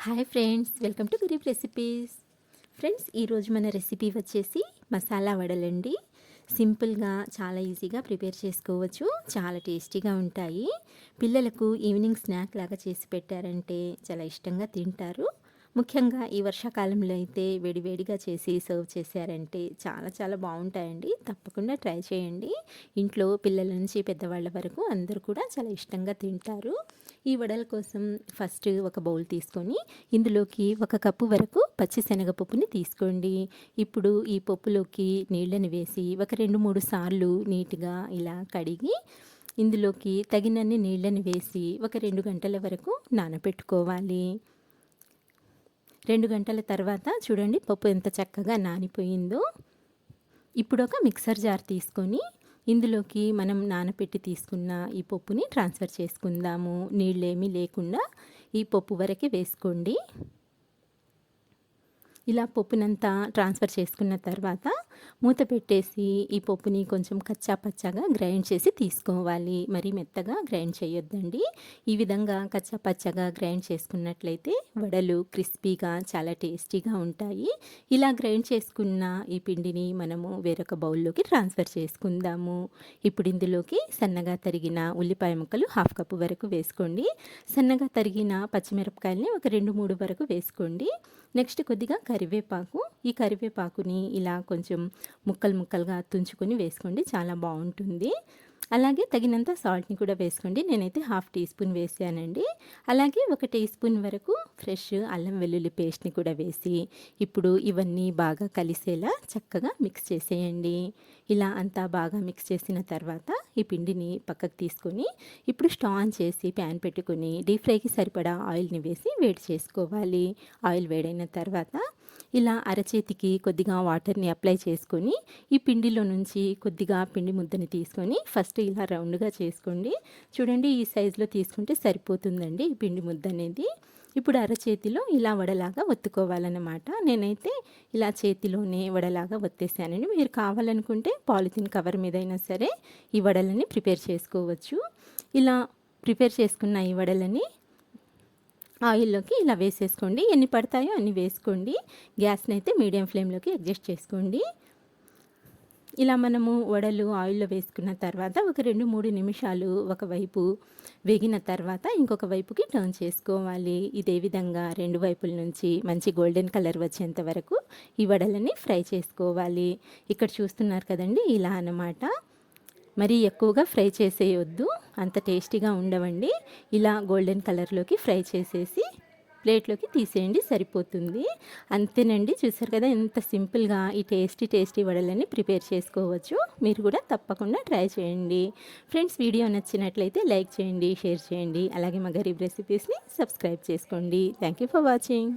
Hi friends, welcome to గురీబ్ recipes. Friends, ఈరోజు మన రెసిపీ వచ్చేసి మసాలా వడలండి. సింపుల్గా చాలా ఈజీగా ప్రిపేర్ చేసుకోవచ్చు. చాలా టేస్టీగా ఉంటాయి. పిల్లలకు ఈవినింగ్ స్నాక్ లాగా చేసి పెట్టారంటే చాలా ఇష్టంగా తింటారు. ముఖ్యంగా ఈ వర్షాకాలంలో అయితే వేడివేడిగా చేసి సర్వ్ చేశారంటే చాలా చాలా బాగుంటాయండి. తప్పకుండా ట్రై చేయండి. ఇంట్లో పిల్లల నుంచి పెద్దవాళ్ళ వరకు అందరూ కూడా చాలా ఇష్టంగా తింటారు. ఈ వడల కోసం ఫస్ట్ ఒక బౌల్ తీసుకొని ఇందులోకి 1 కప్పు వరకు పచ్చి శనగపప్పుని తీసుకోండి. ఇప్పుడు ఈ పప్పులోకి నీళ్ళని వేసి ఒక 2-3 సార్లు నీట్గా ఇలా కడిగి ఇందులోకి తగినన్ని నీళ్ళని వేసి ఒక 2 గంటల వరకు నానబెట్టుకోవాలి. 2 గంటల తర్వాత చూడండి పప్పు ఎంత చక్కగా నానిపోయిందో. ఇప్పుడు ఒక మిక్సర్ జార్ తీసుకొని ఇందులోకి మనం నానపెట్టి తీసుకున్న ఈ పప్పుని ట్రాన్స్ఫర్ చేసుకుందాము. నీళ్ళేమీ లేకుండా ఈ పప్పు వరకే వేసుకోండి. ఇలా పప్పునంతా ట్రాన్స్ఫర్ చేసుకున్న తర్వాత మూత పెట్టేసి ఈ పప్పుని కొంచెం కచ్చా పచ్చాగా గ్రైండ్ చేసి తీసుకోవాలి. మరీ మెత్తగా గ్రైండ్ చేయొద్దండి. ఈ విధంగా కచ్చా పచ్చాగా గ్రైండ్ చేసుకున్నట్లయితే వడలు క్రిస్పీగా చాలా టేస్టీగా ఉంటాయి. ఇలా గ్రైండ్ చేసుకున్న ఈ పిండిని మనము వేరొక బౌల్లోకి ట్రాన్స్ఫర్ చేసుకుందాము. ఇప్పుడు ఇందులోకి సన్నగా తరిగిన ఉల్లిపాయ ముక్కలు 1/2 కప్పు వరకు వేసుకోండి. సన్నగా తరిగిన పచ్చిమిరపకాయలని ఒక 2-3 వరకు వేసుకోండి. నెక్స్ట్ కొద్దిగా కరివేపాకు. ఈ కరివేపాకుని ఇలా కొంచెం ముక్కలు ముక్కలుగా తుంచుకొని వేసుకోండి, చాలా బాగుంటుంది. అలాగే తగినంత సాల్ట్ని కూడా వేసుకోండి. నేనైతే 1/2 టీ స్పూన్ వేసానండి. అలాగే 1 టీ స్పూన్ వరకు ఫ్రెష్ అల్లం వెల్లుల్లి పేస్ట్ని కూడా వేసి ఇప్పుడు ఇవన్నీ బాగా కలిసేలా చక్కగా మిక్స్ చేసేయండి. ఇలా అంతా బాగా మిక్స్ చేసిన తర్వాత ఈ పిండిని పక్కకు తీసుకొని ఇప్పుడు స్టవ్ ఆన్ చేసి ప్యాన్ పెట్టుకొని డీప్ ఫ్రైకి సరిపడా ఆయిల్ని వేసి వేడి చేసుకోవాలి. ఆయిల్ వేడైన తర్వాత ఇలా అరచేతికి కొద్దిగా వాటర్ని అప్లై చేసుకొని ఈ పిండిలో నుంచి కొద్దిగా పిండి ముద్దని తీసుకొని ఫస్ట్ ఇలా రౌండ్గా చేసుకోండి. చూడండి, ఈ సైజులో తీసుకుంటే సరిపోతుందండి ఈ పిండి ముద్ద అనేది. ఇప్పుడు అరచేతిలో ఇలా వడలాగా ఒత్తుకోవాలన్నమాట. నేనైతే ఇలా చేతిలోనే వడలాగా ఒత్తేసానండి. మీరు కావాలనుకుంటే పాలిథిన్ కవర్ మీద అయినా సరే ఈ వడలని ప్రిపేర్ చేసుకోవచ్చు. ఇలా ప్రిపేర్ చేసుకున్న ఈ వడలని ఆయిల్లోకి ఇలా వేసేసుకోండి. ఎన్ని పడతాయో అన్ని వేసుకోండి. గ్యాస్ని అయితే మీడియం ఫ్లేమ్లోకి అడ్జస్ట్ చేసుకోండి. ఇలా మనము వడలు ఆయిల్లో వేసుకున్న తర్వాత ఒక 2-3 నిమిషాలు ఒకవైపు వేగిన తర్వాత ఇంకొక వైపుకి టర్న్ చేసుకోవాలి. ఇదే విధంగా 2 వైపుల నుంచి మంచి గోల్డెన్ కలర్ వచ్చేంత వరకు ఈ వడలని ఫ్రై చేసుకోవాలి. ఇక్కడ చూస్తున్నారు కదండి, ఇలా అన్నమాట. మరీ ఎక్కువగా ఫ్రై చేసేయొద్దు, అంత టేస్టీగా ఉండవండి. ఇలా గోల్డెన్ కలర్లోకి ఫ్రై చేసేసి ప్లేట్లోకి తీసేయండి, సరిపోతుంది. అంతేనండి. చూసారు కదా ఎంత సింపుల్గా ఈ టేస్టీ వడలని ప్రిపేర్ చేసుకోవచ్చు. మీరు కూడా తప్పకుండా ట్రై చేయండి. ఫ్రెండ్స్, వీడియో నచ్చినట్లయితే లైక్ చేయండి, షేర్ చేయండి. అలాగే మా గరీబ్ రెసిపీస్ని సబ్స్క్రైబ్ చేసుకోండి. Thank you for watching.